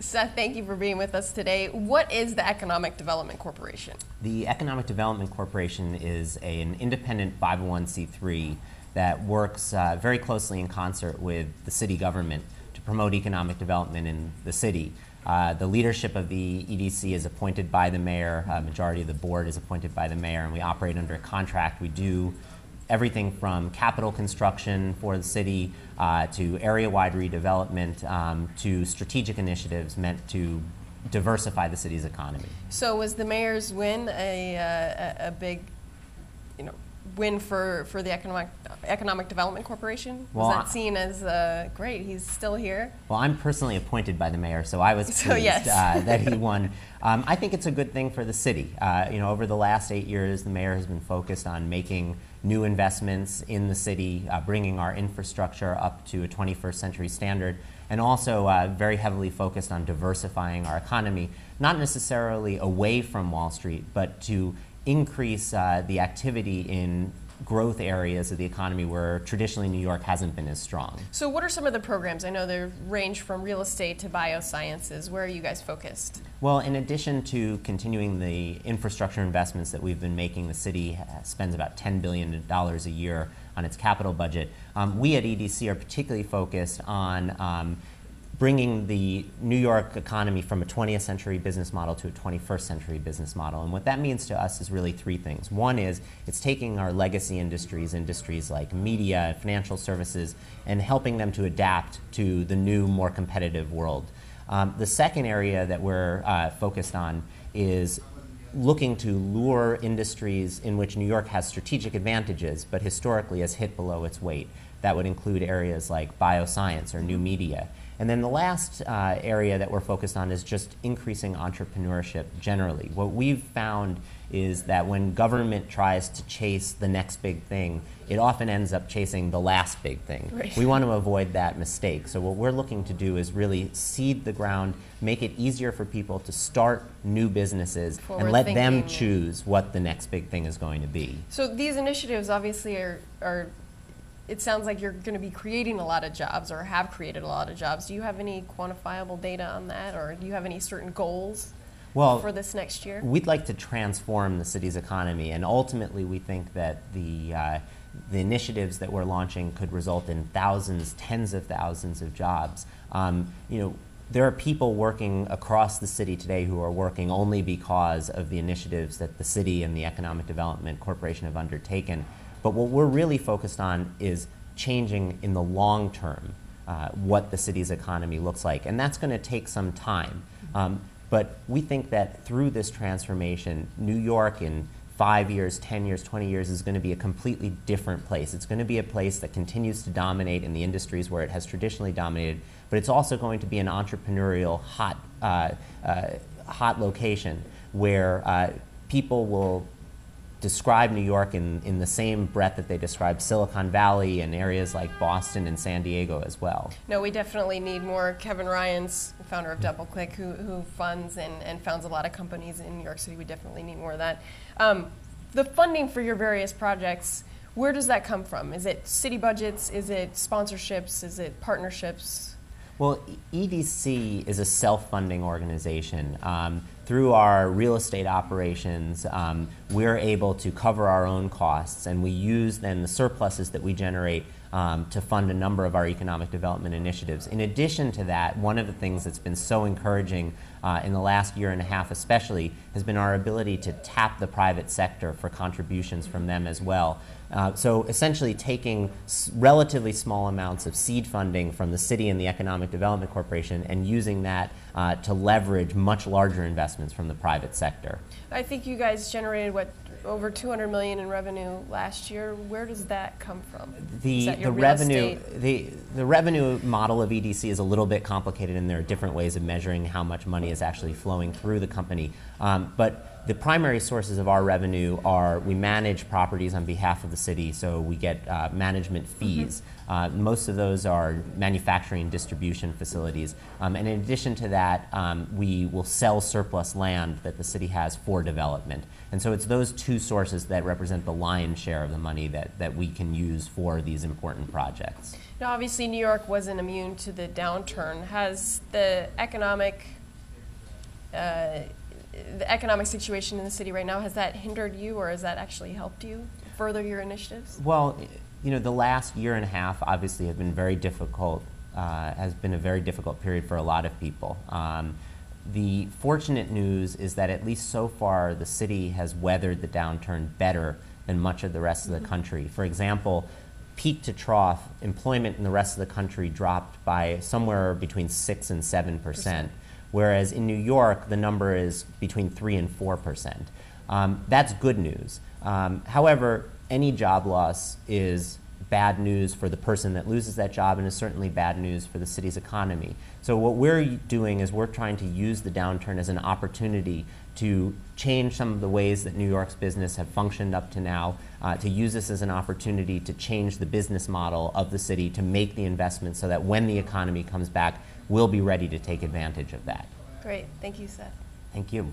Seth, thank you for being with us today. What is the Economic Development Corporation? The Economic Development Corporation is an independent 501c3 that works very closely in concert with the city government to promote economic development in the city. The leadership of the EDC is appointed by the mayor, majority of the board is appointed by the mayor, and we operate under a contract. We do everything from capital construction for the city to area-wide redevelopment to strategic initiatives meant to diversify the city's economy. So was the mayor's win a big, win for the Economic Development Corporation? Was that seen as great? He's still here. Well, I'm personally appointed by the mayor, so I was pleased that he won. I think it's a good thing for the city. Over the last 8 years, the mayor has been focused on making new investments in the city, bringing our infrastructure up to a 21st century standard, and also very heavily focused on diversifying our economy, not necessarily away from Wall Street, but to increase the activity in growth areas of the economy where traditionally New York hasn't been as strong. So what are some of the programs? I know they range from real estate to biosciences. Where are you guys focused? Well, in addition to continuing the infrastructure investments that we've been making, the city spends about $10 billion a year on its capital budget. We at EDC are particularly focused on bringing the New York economy from a 20th century business model to a 21st century business model. And what that means to us is really three things. One is it's taking our legacy industries like media, financial services, and helping them to adapt to the new, more competitive world. The second area that we're focused on is looking to lure industries in which New York has strategic advantages, but historically has hit below its weight. That would include areas like bioscience or new media. And then the last area that we're focused on is just increasing entrepreneurship generally. What we've found is that when government tries to chase the next big thing, it often ends up chasing the last big thing. Right. We want to avoid that mistake. So what we're looking to do is really seed the ground, make it easier for people to start new businesses and let them choose what the next big thing is going to be. So these initiatives obviously are it sounds like you're going to be creating a lot of jobs or have created a lot of jobs. Do you have any quantifiable data on that, or do you have any certain goals for this next year? We'd like to transform the city's economy, and ultimately we think that the initiatives that we're launching could result in thousands, tens of thousands of jobs. There are people working across the city today who are working only because of the initiatives that the city and the Economic Development Corporation have undertaken. But what we're really focused on is changing in the long term what the city's economy looks like. And that's going to take some time. But we think that through this transformation, New York in 5 years, 10 years, 20 years is going to be a completely different place. It's going to be a place that continues to dominate in the industries where it has traditionally dominated, but it's also going to be an entrepreneurial hot location where people will describe New York in the same breath that they describe Silicon Valley and areas like Boston and San Diego as well. No, we definitely need more. Kevin Ryan's founder of DoubleClick, who funds and founds a lot of companies in New York City. We definitely need more of that. The funding for your various projects, where does that come from? Is it city budgets? Is it sponsorships? Is it partnerships? Well, EDC is a self-funding organization. Through our real estate operations, we're able to cover our own costs, and we use then the surpluses that we generate to fund a number of our economic development initiatives. In addition to that, one of the things that's been so encouraging in the last year and a half especially has been our ability to tap the private sector for contributions from them as well. So essentially taking relatively small amounts of seed funding from the city and the Economic Development Corporation and using that to leverage much larger investments from the private sector. I think you guys generated, what, over $200 million in revenue last year. Where does that come from? The revenue model of EDC is a little bit complicated, and there are different ways of measuring how much money is actually flowing through the company. But the primary sources of our revenue are we manage properties on behalf of the city, so we get management fees. Most of those are manufacturing distribution facilities. And in addition to that, we will sell surplus land that the city has for development. And so it's those two sources that represent the lion's share of the money that we can use for these important projects. Now, obviously, New York wasn't immune to the downturn. Has the economic situation in the city right now, has that hindered you, or has that actually helped you further your initiatives? Well, you know, the last year and a half obviously have been very difficult, has been a very difficult period for a lot of people. The fortunate news is that at least so far the city has weathered the downturn better than much of the rest of the country. For example, peak to trough, employment in the rest of the country dropped by somewhere between 6 and 7%, whereas in New York the number is between 3 and 4%. That's good news. However, any job loss is bad news for the person that loses that job, and is certainly bad news for the city's economy. So what we're doing is we're trying to use the downturn as an opportunity to change some of the ways that New York's business have functioned up to now, to use this as an opportunity to change the business model of the city, to make the investments so that when the economy comes back, we'll be ready to take advantage of that. Great. Thank you, Seth. Thank you.